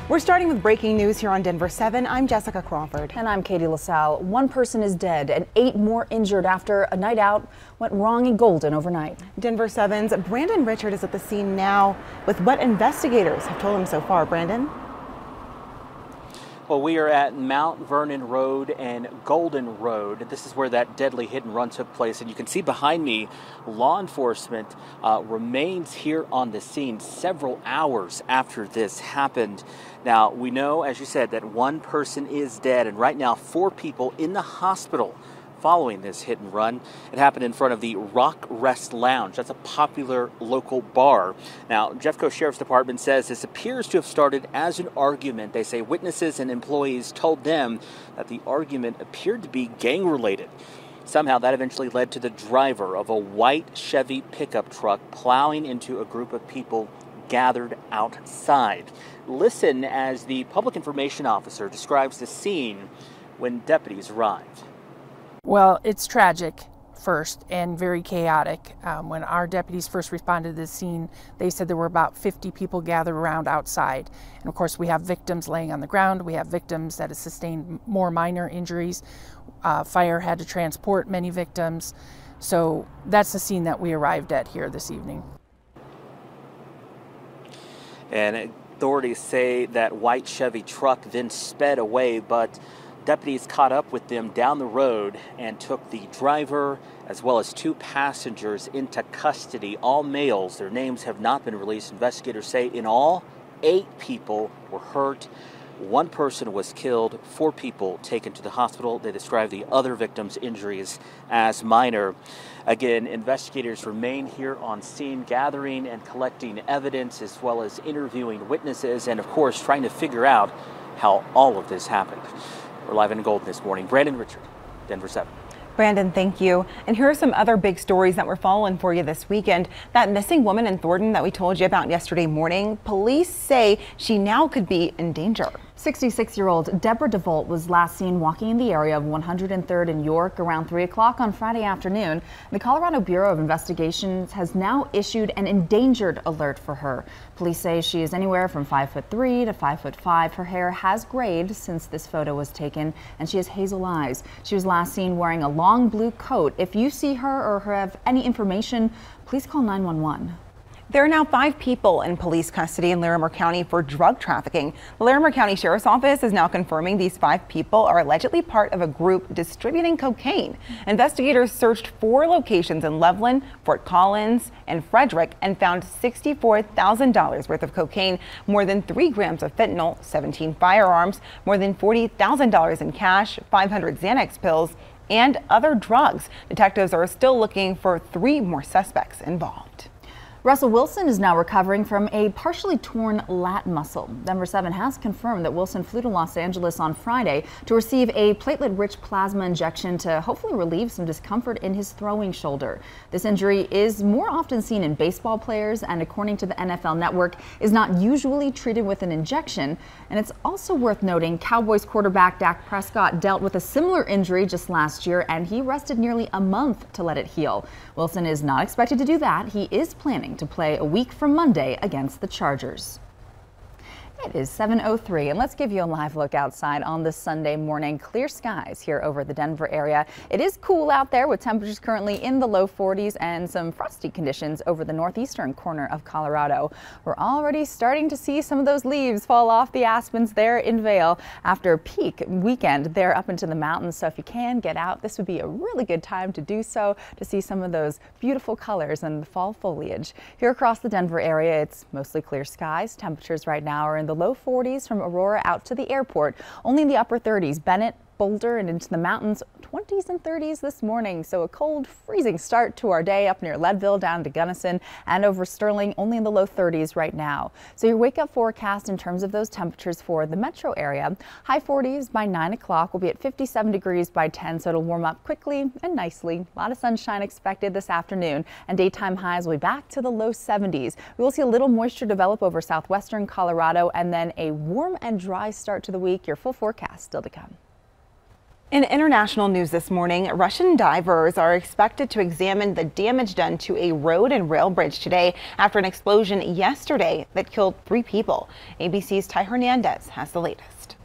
We're starting with breaking news here on Denver 7. I'm Jessica Crawford. And I'm Katie LaSalle. One person is dead and 8 more injured after a night out went wrong in Golden overnight. Denver 7's Brandon Richard is at the scene now with what investigators have told him so far. Brandon? Well, we are at Mount Vernon Road and Golden Road. This is where that deadly hit and run took place. And you can see behind me, law enforcement remains here on the scene several hours after this happened. Now, we know, as you said, that one person is dead, and right now 4 people in the hospital following this hit and run. It happened in front of the Rock Rest Lounge. That's a popular local bar. Now, Jeffco Sheriff's Department says this appears to have started as an argument. They say witnesses and employees told them that the argument appeared to be gang-related. Somehow that eventually led to the driver of a white Chevy pickup truck plowing into a group of people gathered outside. Listen as the public information officer describes the scene when deputies arrived. Well, it's tragic first and very chaotic. When our deputies first responded to the scene, they said there were about 50 people gathered around outside. And of course, we have victims laying on the ground. We have victims that have sustained more minor injuries. Fire had to transport many victims. So that's the scene that we arrived at here this evening. And authorities say that white Chevy truck then sped away, but deputies caught up with them down the road and took the driver as well as 2 passengers into custody, all males. Their names have not been released. Investigators say in all, 8 people were hurt. 1 person was killed, 4 people taken to the hospital. They describe the other victims' injuries as minor. Again, investigators remain here on scene, gathering and collecting evidence as well as interviewing witnesses and, of course, trying to figure out how all of this happened. We're live in Golden this morning. Brandon Richard, Denver 7. Brandon, thank you. And here are some other big stories that we're following for you this weekend. That missing woman in Thornton that we told you about yesterday morning, police say she now could be in danger. 66-year-old Deborah DeVolt was last seen walking in the area of 103rd and York around 3 o'clock on Friday afternoon. The Colorado Bureau of Investigations has now issued an endangered alert for her. Police say she is anywhere from 5'3" to 5'5". Her hair has grayed since this photo was taken, and she has hazel eyes. She was last seen wearing a long blue coat. If you see her or have any information, please call 911. There are now 5 people in police custody in Larimer County for drug trafficking. The Larimer County Sheriff's Office is now confirming these 5 people are allegedly part of a group distributing cocaine. Investigators searched 4 locations in Loveland, Fort Collins, and Frederick and found $64,000 worth of cocaine, more than 3 grams of fentanyl, 17 firearms, more than $40,000 in cash, 500 Xanax pills, and other drugs. Detectives are still looking for 3 more suspects involved. Russell Wilson is now recovering from a partially torn lat muscle. Denver 7 has confirmed that Wilson flew to Los Angeles on Friday to receive a platelet-rich plasma injection to hopefully relieve some discomfort in his throwing shoulder. This injury is more often seen in baseball players and, according to the NFL Network, is not usually treated with an injection. And it's also worth noting Cowboys quarterback Dak Prescott dealt with a similar injury just last year, and he rested nearly a month to let it heal. Wilson is not expected to do that. He is planning to play a week from Monday against the Chargers. It is 7:03, and let's give you a live look outside on this Sunday morning. Clear skies here over the Denver area. It is cool out there with temperatures currently in the low 40s and some frosty conditions over the northeastern corner of Colorado. We're already starting to see some of those leaves fall off the aspens there in Vail after a peak weekend there up into the mountains. So if you can get out, this would be a really good time to do so, to see some of those beautiful colors and the fall foliage. Here across the Denver area, it's mostly clear skies. Temperatures right now are in the low 40s from Aurora out to the airport. Only in the upper 30s, Bennett, Boulder, and into the mountains, 20s and 30s this morning. So a cold, freezing start to our day up near Leadville down to Gunnison and over Sterling, only in the low 30s right now. So your wake up forecast in terms of those temperatures for the metro area, high 40s by 9 o'clock. We'll be at 57 degrees by 10, so it'll warm up quickly and nicely. A lot of sunshine expected this afternoon, and daytime highs will be back to the low 70s. We will see a little moisture develop over southwestern Colorado and then a warm and dry start to the week. Your full forecast still to come. In international news this morning, Russian divers are expected to examine the damage done to a road and rail bridge today after an explosion yesterday that killed 3 people. ABC's Ty Hernandez has the latest.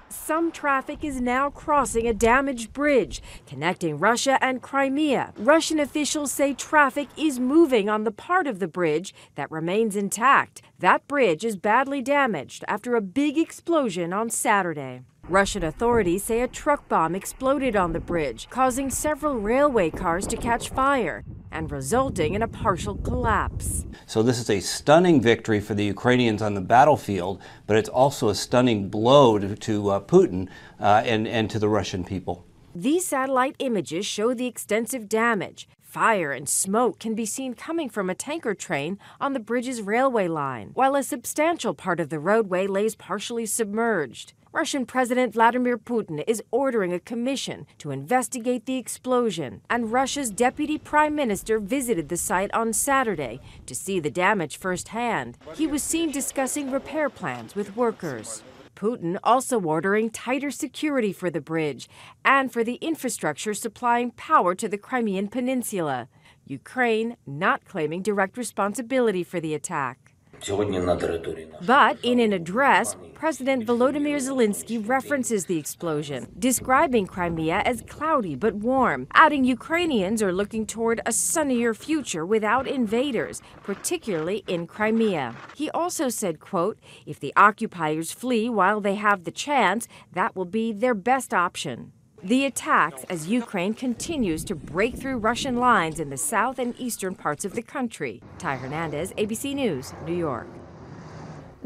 Some traffic is now crossing a damaged bridge connecting Russia and Crimea. Russian officials say traffic is moving on the part of the bridge that remains intact. That bridge is badly damaged after a big explosion on Saturday. Russian authorities say a truck bomb exploded on the bridge, causing several railway cars to catch fire and resulting in a partial collapse. So this is a stunning victory for the Ukrainians on the battlefield, but it's also a stunning blow to Putin and to the Russian people. These satellite images show the extensive damage. Fire and smoke can be seen coming from a tanker train on the bridge's railway line, while a substantial part of the roadway lays partially submerged. Russian President Vladimir Putin is ordering a commission to investigate the explosion, and Russia's Deputy Prime Minister visited the site on Saturday to see the damage firsthand. He was seen discussing repair plans with workers. Putin also ordering tighter security for the bridge and for the infrastructure supplying power to the Crimean Peninsula. Ukraine not claiming direct responsibility for the attack. But in an address, President Volodymyr Zelensky references the explosion, describing Crimea as cloudy but warm, adding Ukrainians are looking toward a sunnier future without invaders, particularly in Crimea. He also said, quote, "If the occupiers flee while they have the chance, that will be their best option." The attacks as Ukraine continues to break through Russian lines in the south and eastern parts of the country. Ty Hernandez, ABC News, New York.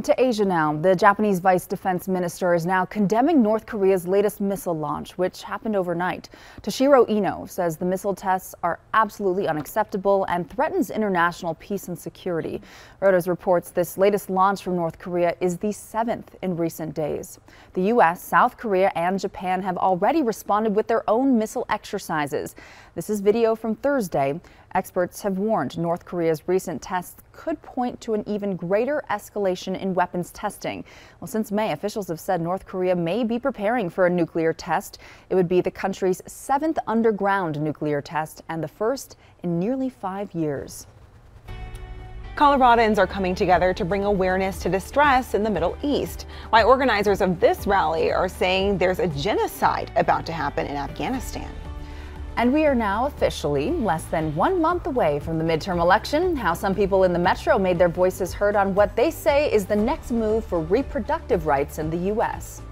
To Asia now. The Japanese Vice Defense Minister is now condemning North Korea's latest missile launch, which happened overnight. Toshiro Ino says the missile tests are absolutely unacceptable and threatens international peace and security. Reuters reports this latest launch from North Korea is the 7th in recent days. The U.S., South Korea, and Japan have already responded with their own missile exercises. This is video from Thursday. Experts have warned North Korea's recent tests could point to an even greater escalation in weapons testing. Well, since May, officials have said North Korea may be preparing for a nuclear test. It would be the country's 7th underground nuclear test and the first in nearly 5 years. Coloradans are coming together to bring awareness to distress in the Middle East. Why organizers of this rally are saying there's a genocide about to happen in Afghanistan. And we are now officially less than 1 month away from the midterm election. How some people in the metro made their voices heard on what they say is the next move for reproductive rights in the U.S.